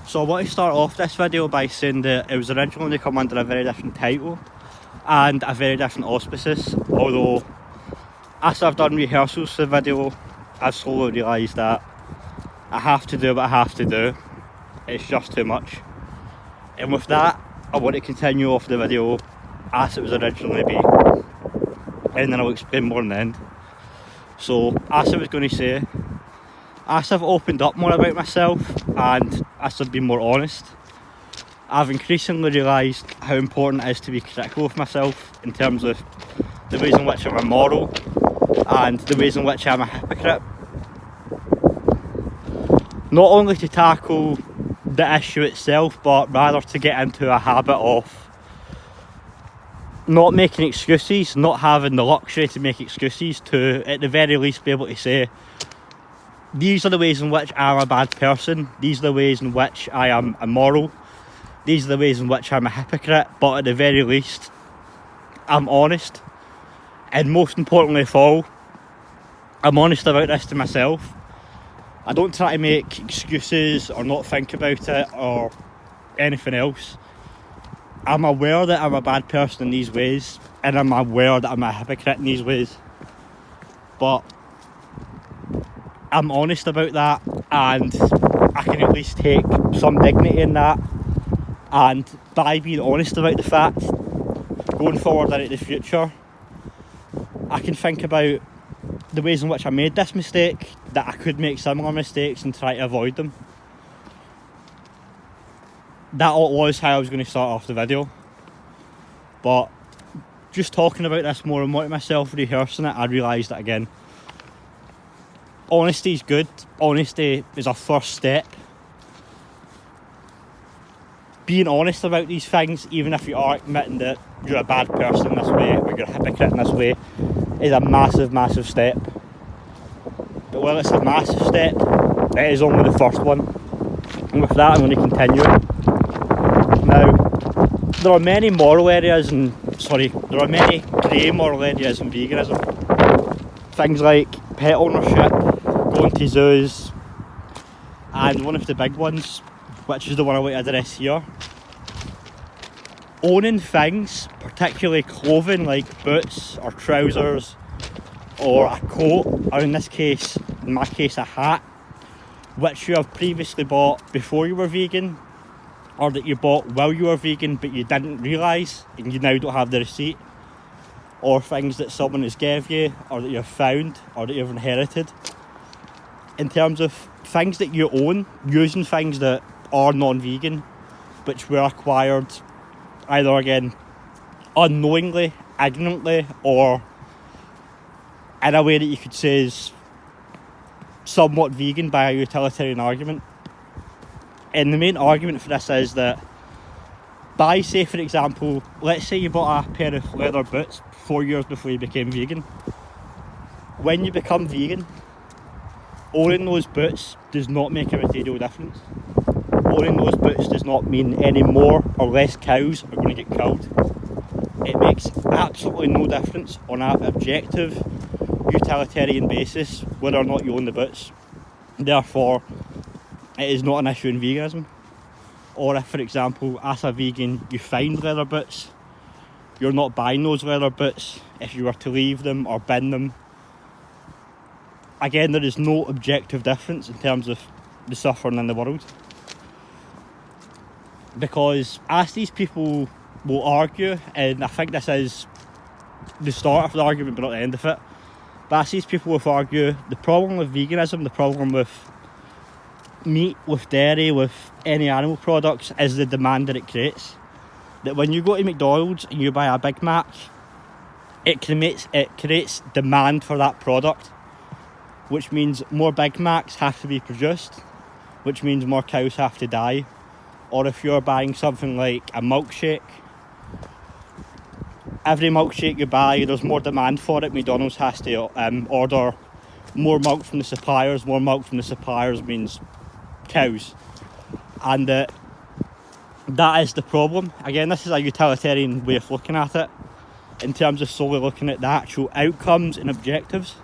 So I want to start off this video by saying that it was originally to come under a very different title and a very different auspices, although as I've done rehearsals for the video, I've slowly realised that I have to do what I have to do. It's just too much. And with that, I want to continue off the video as it was originally to be, and then I'll explain more in the end. So, as I was going to say, as I've opened up more about myself and as I've been more honest, I've increasingly realised how important it is to be critical of myself in terms of the ways in which I'm immoral and the ways in which I'm a hypocrite. Not only to tackle the issue itself, but rather to get into a habit of not making excuses, not having the luxury to make excuses, to at the very least be able to say, these are the ways in which I'm a bad person, these are the ways in which I am immoral, these are the ways in which I'm a hypocrite, but at the very least, I'm honest. And most importantly of all, I'm honest about this to myself. I don't try to make excuses or not think about it or anything else. I'm aware that I'm a bad person in these ways, and I'm aware that I'm a hypocrite in these ways. But I'm honest about that, and I can at least take some dignity in that. And by being honest about the fact, going forward into the future, I can think about the ways in which I made this mistake, that I could make similar mistakes and try to avoid them. That was how I was going to start off the video. But just talking about this more and more to myself, rehearsing it, I realised that again, honesty is good. Honesty is a first step. Being honest about these things, even if you are admitting that you're a bad person in this way or you're a hypocrite in this way, is a massive, massive step. But while it's a massive step, it is only the first one. And with that, I'm going to continue. Now, there are many there are many grey moral areas in veganism. Things like pet ownership, going to zoos, and one of the big ones, which is the one I want to address here, owning things, particularly clothing like boots or trousers or a coat, or in my case a hat, which you have previously bought before you were vegan, or that you bought while you were vegan but you didn't realise and you now don't have the receipt, or things that someone has gave you or that you've found or that you've inherited. In terms of things that you own, using things that are non-vegan which were acquired either again unknowingly, ignorantly, or in a way that you could say is somewhat vegan by a utilitarian argument. And the main argument for this is that by, say for example, let's say you bought a pair of leather boots 4 years before you became vegan. When you become vegan, owning those boots does not make a material difference. Owning those boots does not mean any more or less cows are going to get killed. It makes absolutely no difference on an objective, utilitarian basis whether or not you own the boots. Therefore, it is not an issue in veganism. Or if, for example, as a vegan, you find leather boots, you're not buying those leather boots if you were to leave them or bin them. Again, there is no objective difference in terms of the suffering in the world. Because as these people will argue, and I think this is the start of the argument but not the end of it, but as these people will argue, the problem with veganism, the problem with meat, with dairy, with any animal products is the demand that it creates. That when you go to McDonald's and you buy a Big Mac, it creates demand for that product, which means more Big Macs have to be produced, which means more cows have to die. Or if you're buying something like a milkshake, every milkshake you buy, there's more demand for it. McDonald's has to order more milk from the suppliers. More milk from the suppliers means cows. And that is the problem. Again, this is a utilitarian way of looking at it, in terms of solely looking at the actual outcomes and objectives,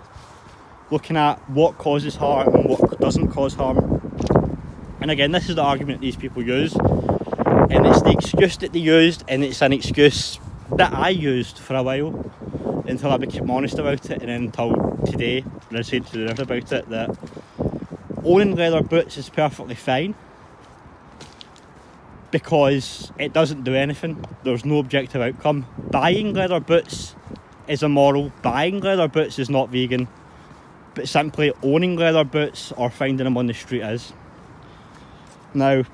looking at what causes harm and what doesn't cause harm. And again, this is the argument these people use, and it's the excuse that they used, and it's an excuse that I used for a while until I became honest about it, and then until today when I said to the rest about it, that owning leather boots is perfectly fine because it doesn't do anything. There's no objective outcome. Buying leather boots is immoral. Buying leather boots is not vegan, but simply owning leather boots or finding them on the street is. Now,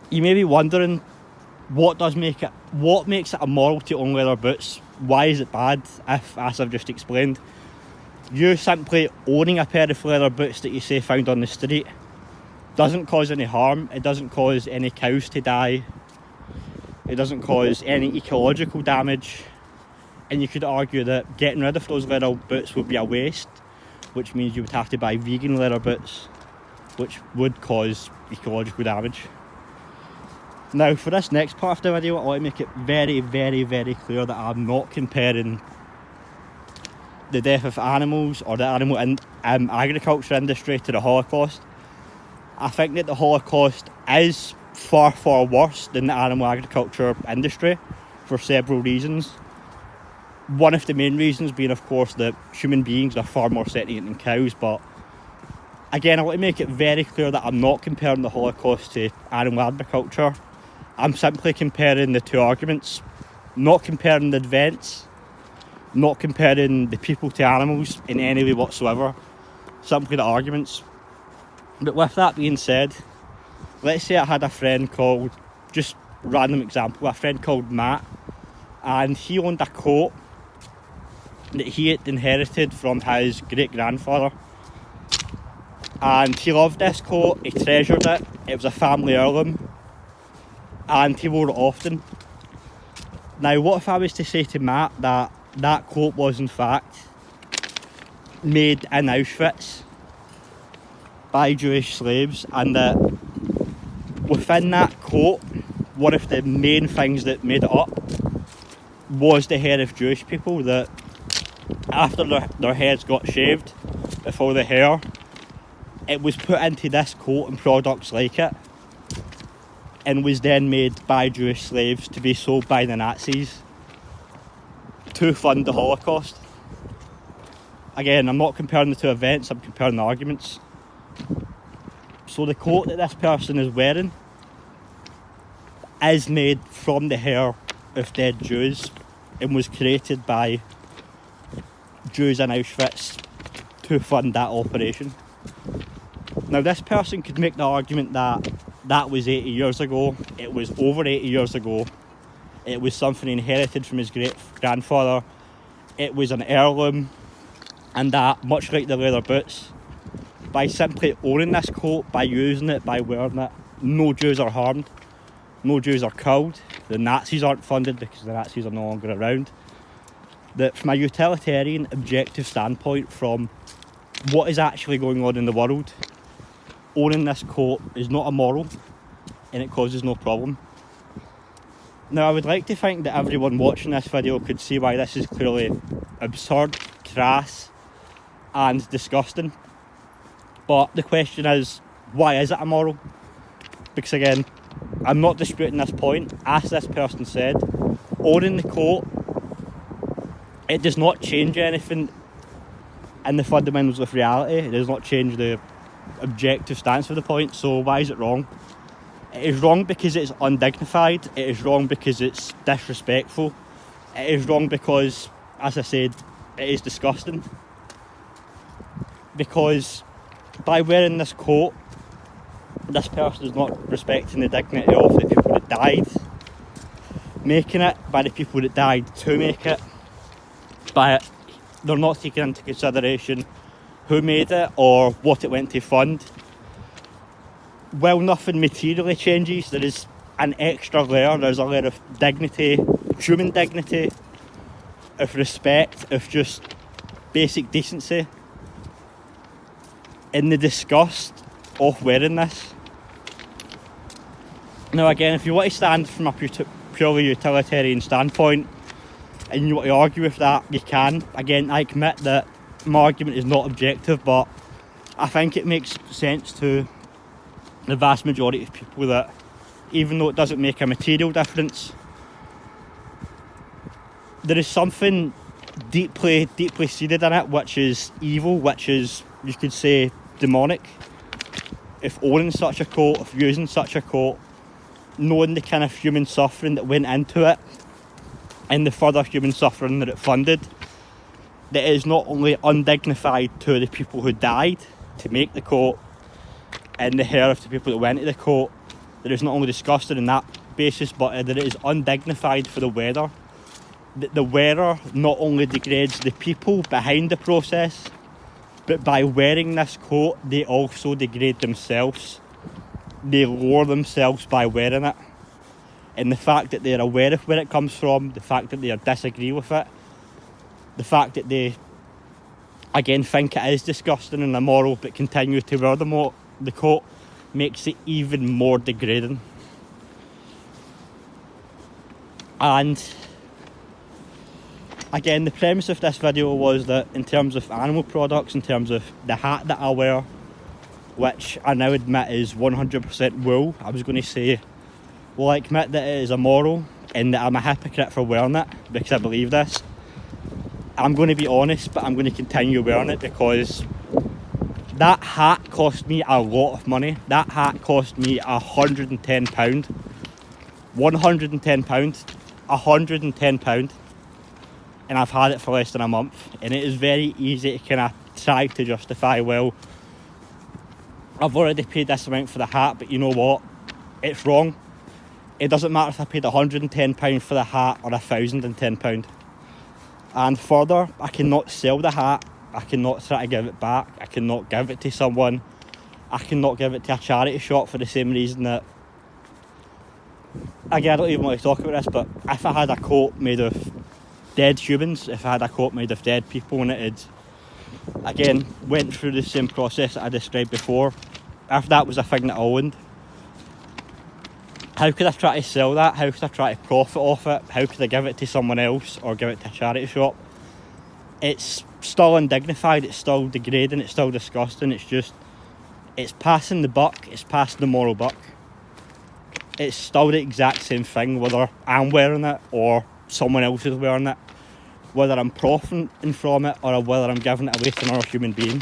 you may be wondering what makes it immoral to own leather boots. Why is it bad if, as I've just explained, you simply owning a pair of leather boots that you say found on the street doesn't cause any harm, it doesn't cause any cows to die, it doesn't cause any ecological damage, and you could argue that getting rid of those leather boots would be a waste, which means you would have to buy vegan leather boots, which would cause ecological damage. Now, for this next part of the video, I want to make it very, very, very clear that I'm not comparing the death of animals or the animal agriculture industry to the Holocaust. I think that the Holocaust is far, far worse than the animal agriculture industry for several reasons. One of the main reasons being, of course, that human beings are far more sentient than cows, but again, I want to make it very clear that I'm not comparing the Holocaust to animal agriculture. I'm simply comparing the two arguments, not comparing the events, not comparing the people to animals in any way whatsoever, simply the arguments. But with that being said, let's say I had a friend called, just random example, a friend called Matt, and he owned a coat that he had inherited from his great-grandfather. And he loved this coat, he treasured it, it was a family heirloom, and he wore it often. Now, what if I was to say to Matt that that coat was in fact made in Auschwitz by Jewish slaves, and that within that coat, one of the main things that made it up was the hair of Jewish people, that after their heads got shaved, before the hair, it was put into this coat and products like it, and was then made by Jewish slaves to be sold by the Nazis to fund the Holocaust. Again, I'm not comparing the two events, I'm comparing the arguments. So the coat that this person is wearing is made from the hair of dead Jews and was created by Jews in Auschwitz to fund that operation. Now, this person could make the argument that that was 80 years ago, it was over 80 years ago, it was something inherited from his great-grandfather, it was an heirloom, and that, much like the leather boots, by simply owning this coat, by using it, by wearing it, no Jews are harmed, no Jews are killed, the Nazis aren't funded because the Nazis are no longer around. That from a utilitarian, objective standpoint, from what is actually going on in the world, owning this coat is not immoral and it causes no problem. Now, I would like to think that everyone watching this video could see why this is clearly absurd, crass and disgusting. But the question is, why is it immoral? Because again, I'm not disputing this point. As this person said, owning the coat, it does not change anything in the fundamentals of reality. It does not change the objective stance of the point. So why is it wrong? It is wrong because it's undignified. It is wrong because it's disrespectful. It is wrong because, as I said, it is disgusting. Because by wearing this coat, this person is not respecting the dignity of the people that died making it, by the people that died to make it, but they're not taking into consideration who made it or what it went to fund. Well, nothing materially changes. There is an extra layer. There's a layer of dignity, human dignity, of respect, of just basic decency in the disgust of wearing this. Now again, if you want to stand from a purely utilitarian standpoint and you want to argue with that, you can. Again, I admit that my argument is not objective, but I think it makes sense to the vast majority of people that, even though it doesn't make a material difference, there is something deeply seated in it which is evil, which is, you could say, demonic. If owning such a coat, if using such a coat, knowing the kind of human suffering that went into it and the further human suffering that it funded, that is not only undignified to the people who died to make the coat and the hair of the people that went to the coat, that is not only disgusting on that basis, but that it is undignified for the wearer. The wearer not only degrades the people behind the process, but by wearing this coat, they also degrade themselves. They lower themselves by wearing it. And the fact that they're aware of where it comes from, the fact that they disagree with it, the fact that they, again, think it is disgusting and immoral but continue to wear the coat, makes it even more degrading. And again, the premise of this video was that in terms of animal products, in terms of the hat that I wear, which I now admit is 100% wool, I was going to say, well, I admit that it is immoral and that I'm a hypocrite for wearing it because I believe this. I'm going to be honest, but I'm going to continue wearing it because that hat cost me a lot of money. That hat cost me £110. £110. £110. And I've had it for less than a month. And it is very easy to kind of try to justify, well, I've already paid this amount for the hat, but you know what? It's wrong. It doesn't matter if I paid £110 for the hat or £1,010. And further, I cannot sell the hat. I cannot try to give it back. I cannot give it to someone. I cannot give it to a charity shop for the same reason that, again, I don't even want to talk about this, but if I had a coat made of dead humans, if I had a coat made of dead people and it had, again, went through the same process that I described before, if that was a thing that I owned, how could I try to sell that? How could I try to profit off it? How could I give it to someone else or give it to a charity shop? It's still undignified, it's still degrading, it's still disgusting. It's passing the buck, it's passing the moral buck. It's still the exact same thing whether I'm wearing it or someone else is wearing it, whether I'm profiting from it or whether I'm giving it away to another human being.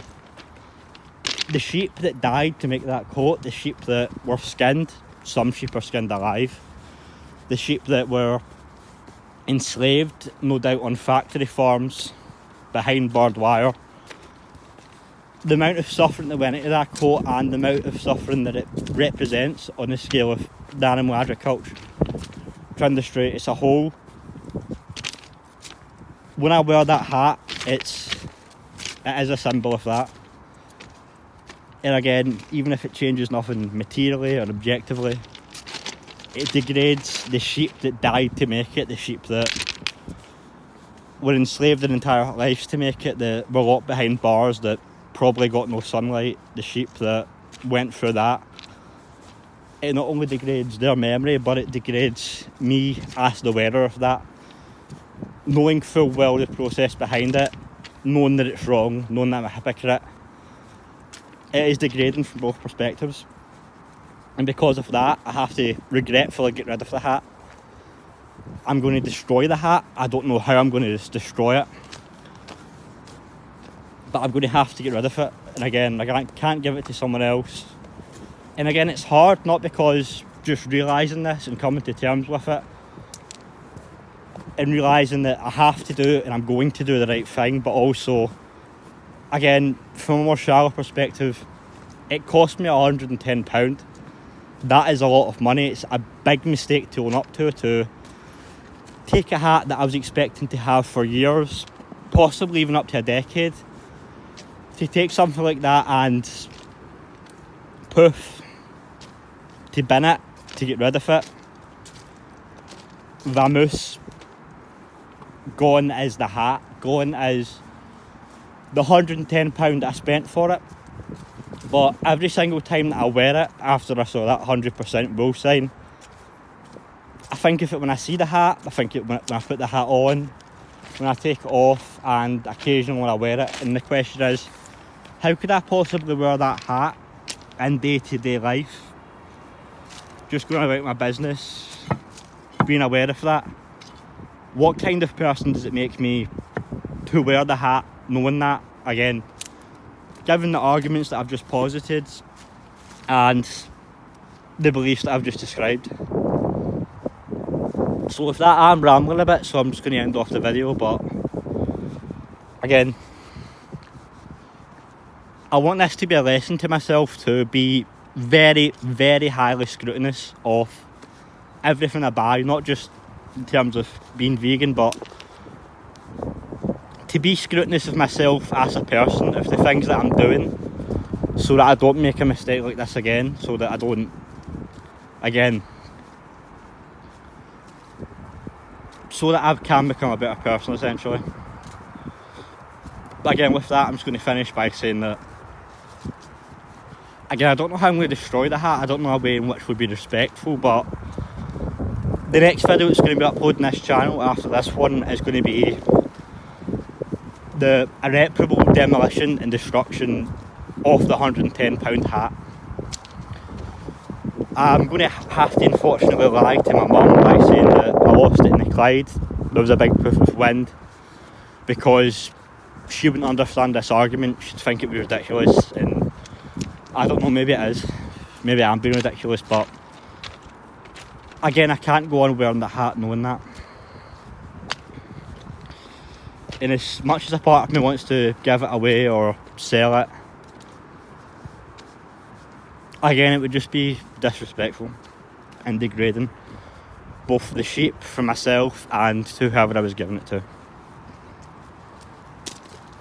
The sheep that died to make that coat, the sheep that were skinned, some sheep are skinned alive, the sheep that were enslaved, no doubt on factory farms, behind barbed wire, the amount of suffering that went into that coat and the amount of suffering that it represents on the scale of the animal agriculture industry as a whole. When I wear that hat, it is a symbol of that. And again, even if it changes nothing materially or objectively, it degrades the sheep that died to make it, the sheep that were enslaved their entire lives to make it, that were locked behind bars, that probably got no sunlight, the sheep that went through that. It not only degrades their memory, but it degrades me as the wearer of that. Knowing full well the process behind it, knowing that it's wrong, knowing that I'm a hypocrite, it is degrading from both perspectives. And because of that, I have to regretfully get rid of the hat. I'm going to destroy the hat. I don't know how I'm going to destroy it, but I'm going to have to get rid of it. And again, I can't give it to someone else. And again, it's hard, not because just realising this and coming to terms with it and realising that I have to do it and I'm going to do the right thing, but also, again, from a more shallow perspective, it cost me £110. That is a lot of money. It's a big mistake to own up to take a hat that I was expecting to have for years, possibly even up to a decade, to take something like that and poof, to bin it, to get rid of it. Vamoose. Gone is the hat, gone is the £110 I spent for it. But every single time that I wear it, after I saw that 100% wool sign, I think of it when I see the hat, I think it when I put the hat on, when I take it off, and occasionally when I wear it. And the question is, how could I possibly wear that hat in day-to-day life just going about my business, being aware of that. What kind of person does it make me to wear the hat, knowing that? Again, given the arguments that I've just posited and the beliefs that I've just described. So with that, I'm rambling a bit, so I'm just going to end off the video, but again, I want this to be a lesson to myself to be very, very highly scrutinous of everything I buy, not just in terms of being vegan, but to be scrutinous of myself as a person, of the things that I'm doing, so that I don't make a mistake like this again, so that I don't, again, so that I can become a better person, essentially. But again, with that, I'm just going to finish by saying that, again, I don't know how I'm going to destroy the hat, I don't know a way in which would be respectful, but the next video that's going to be uploaded on this channel after this one is going to be the irreparable demolition and destruction of the £110 hat. I'm going to have to unfortunately lie to my mum by saying that I lost it in the Clyde. There was a big puff of wind, because she wouldn't understand this argument. She'd think it was ridiculous, and I don't know, maybe it is. Maybe I'm being ridiculous, but again, I can't go on wearing the hat knowing that. And as much as a part of me wants to give it away or sell it, again, it would just be disrespectful and degrading, both for the sheep, for myself, and to whoever I was giving it to.